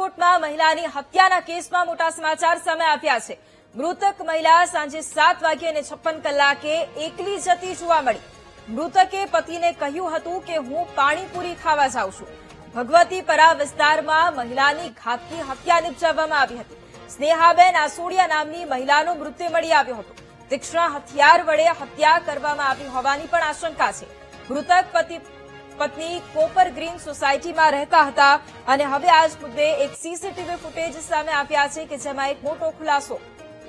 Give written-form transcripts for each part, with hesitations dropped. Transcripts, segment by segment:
રાજકોટમાં મહિલાની હત્યાના કેસમાં મોટા સમાચાર સામે આવ્યા છે। મૃતક મહિલા સાંજે 7:56 એકલી જતી જોવા મળી। મૃતકે પતિને કહ્યું હતું કે હું પાણીપુરી ખાવા જાઉં છું। ભગવતીપરા વિસ્તારમાં મહિલાની ઘાતકી હત્યા નિપજાવવામાં આવી હતી। સ્નેહાબેન આસોડિયા નામની મહિલાનો મૃતદેહ મળી આવ્યો હતો। તીક્ષ્ણ હથિયાર વડે હત્યા કરવામાં આવી હોવાની પણ આશંકા છે। મૃતક પત્ની કોપર ગ્રીન સોસાયટીમાં રહેતા હતા અને હવે આ જ મુદ્દે એક સીસીટીવી ફૂટેજ સામે આવ્યા છે કે જેમાં એક મોટો ખુલાસો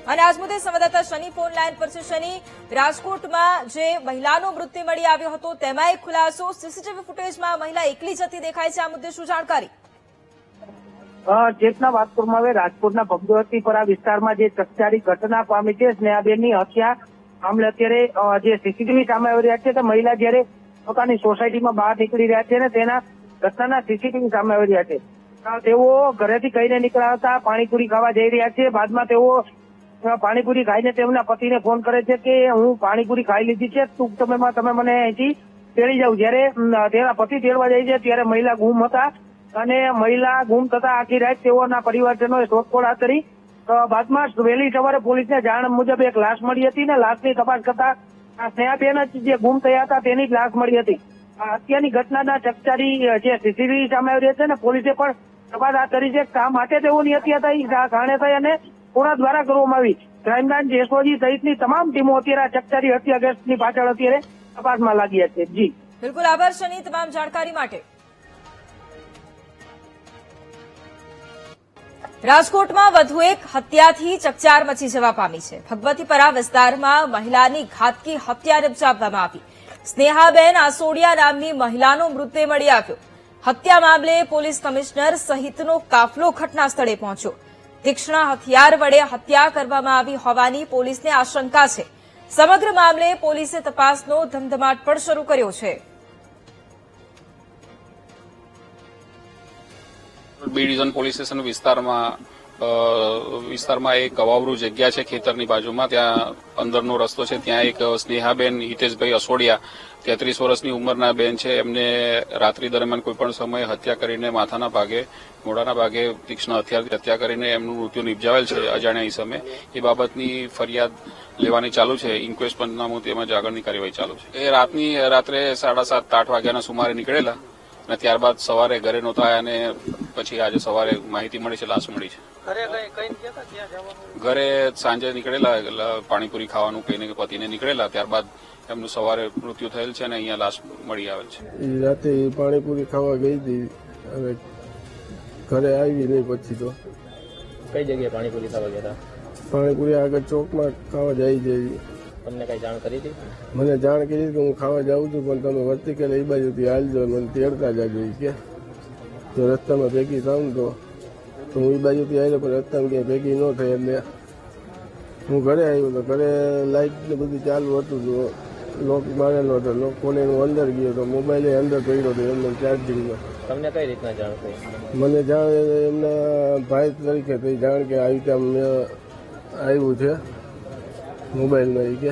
અને આ જ મુદ્દે સંવાદદાતા શનિ ફોન લાઈન પર છે। શનિ, રાજકોટમાં જે મહિલાનો મૃતદેહ મળી આવ્યો હતો તેમાં એક ખુલાસો, સીસીટીવી ફૂટેજમાં મહિલા એકલી જતી દેખાય છે, આ મુદ્દે શું જાણકારી? ચેતના વાત કરવામાં આવે, રાજકોટના ભગવતીપરા વિસ્તારમાં જે ચકચારી ઘટના પામી છે સ્નેહાબેનની હત્યા મામલે અત્યારે જે સીસીટીવી સામે આવી રહ્યા છે, તો મહિલા જયારે પોતાની સોસાયટીમાં બહાર નીકળી રહ્યા છે ને તેના ઘટનાના સીસીટીવી સામે આવી રહ્યા છે। તેઓ ઘરેથી કહીને નીકળ્યા હતા, પાણીપુરી ખાવા જઈ રહ્યા છે। બાદમાં તેઓ પાણીપુરી ખાઈને તેમના પતિને ફોન કરે છે કે હું પાણીપુરી ખાઈ લીધી છે, ટૂંક સમયમાં તમે મને અહીંથી તેડી જાવ। જયારે તેના પતિ તેડવા જાય છે ત્યારે મહિલા ગુમ હતા અને મહિલા ગુમ થતા આખી રાત તેઓના પરિવારજનોએ શોધખોળ હાથ ધરી। બાદમાં વહેલી સવારે પોલીસને જાણ મુજબ એક લાશ મળી હતી ને લાશની તપાસ કરતા સ્નેહાબેન જે ગુમ થયા હતા તેની જ લાશ મળી હતી। હત્યાની ઘટનાના ચકચારી જે સીસીટીવી સામે આવી રહ્યા છે ને પોલીસે પણ તપાસ હાથ ધરી છે। શા માટે તેઓની હત્યા થઈ, શા કારણે થઈ અને કોના દ્વારા કરવામાં આવી, ક્રાઇમ બ્રાન્ચ, એસઓજી સહિતની તમામ ટીમો અત્યારે ચકચારી હત્યા કેસની પાછળ અત્યારે તપાસમાં લાગી છે। જી બિલકુલ, આભાર શનિ તમામ જાણકારી માટે। રાજકોટમાં વધુ એક હત્યાથી ચકચાર મચી જવા પામી છે। ભગવતીપરા વિસ્તારમાં મહિલાની ઘાતકી હત્યા નિપજાવવામાં આવી। સ્નેહાબેન આસોડિયા નામની મહિલાનો મૃતદેહ મળી આવ્યો। હત્યા મામલે પોલીસ કમિશનર સહિતનો કાફલો ઘટના સ્થળે પહોંચ્યો। તીક્ષ્ણ હથિયાર વડે હત્યા કરવામાં આવી હોવાની પોલીસને આશંકા છે। સમગ્ર મામલે પોલીસે તપાસનો ધમધમાટ પણ શરૂ કર્યો છે। બી ડિવિઝન પોલીસ સ્ટેશન વિસ્તારમાં એક અવાવરૂ જગ્યા છે ખેતરની બાજુમાં, ત્યાં અંદરનો રસ્તો છે, ત્યાં એક સ્નેહાબેન હિતેશભાઈ અસોડિયા 33 વર્ષની ઉંમરના બેન છે। એમને રાત્રિ દરમિયાન કોઈપણ સમયે હત્યા કરીને માથાના ભાગે, મોઢાના ભાગે તીક્ષ્ણ હથિયારથી હત્યા કરીને એમનું મૃત્યુ નિપજાવેલ છે અજાણ્યા ઇસમે। એ બાબતની ફરિયાદ લેવાની ચાલુ છે। ઇન્ક્વેસ્ટ પંચનામું તેમજ આગળની કાર્યવાહી ચાલુ છે। એ રાત્રે 7:30-8 વાગ્યાના સુમારે નીકળેલા અને ત્યારબાદ સવારે ઘરે નહોતા આવ્યા અને પછી આજે સવારે માહિતી મળી છે, લાશ મળી છે। ઘરે સાંજે નીકળેલા પાણીપુરી ખાવાનું કહીને પતિને નીકળેલા, ત્યારબાદ એમનું સવારે મૃત્યુ થયેલ છે અને અહીંયા લાશ મળી આવેલ છે। રાતે પાણીપુરી ખાવા ગઈ હતી અને ઘરે આવી નહીં। પછી તો કઈ જગ્યાએ પાણીપુરી ખાવા ગયા હતા? પાણીપુરી આગળ ચોકમાં ખાવા જાય છે। તમને કઈ જાણ કરી હતી? મને જાણ કરી કે હું ખાવા જાઉં છું પણ તમે વર્તિકલ એ બાજુથી હાલજો, મને તેડતા જાજો કે જો રસ્તામાં ભેગી થાઉં તો હું એ બાજુથી આવ્યો પણ રસ્તામાં ક્યાંય ભેગી ન થઈ એટલે હું ઘરે આવ્યો તો ઘરે લાઇટ ને બધું ચાલુ હતું તો લોક મારેલો હતો, લોક ખોલીને હું અંદર ગયો તો મોબાઈલ અંદર પડ્યો હતો એમને ચાર્જિંગમાં। તમને કઈ રીતના જાણ થઈ? મને જાણ એમના ભાઈ તરીકે થઈ જાણ કે આવી રીતે અમને આવ્યું છે મોબાઈલમાં એ કે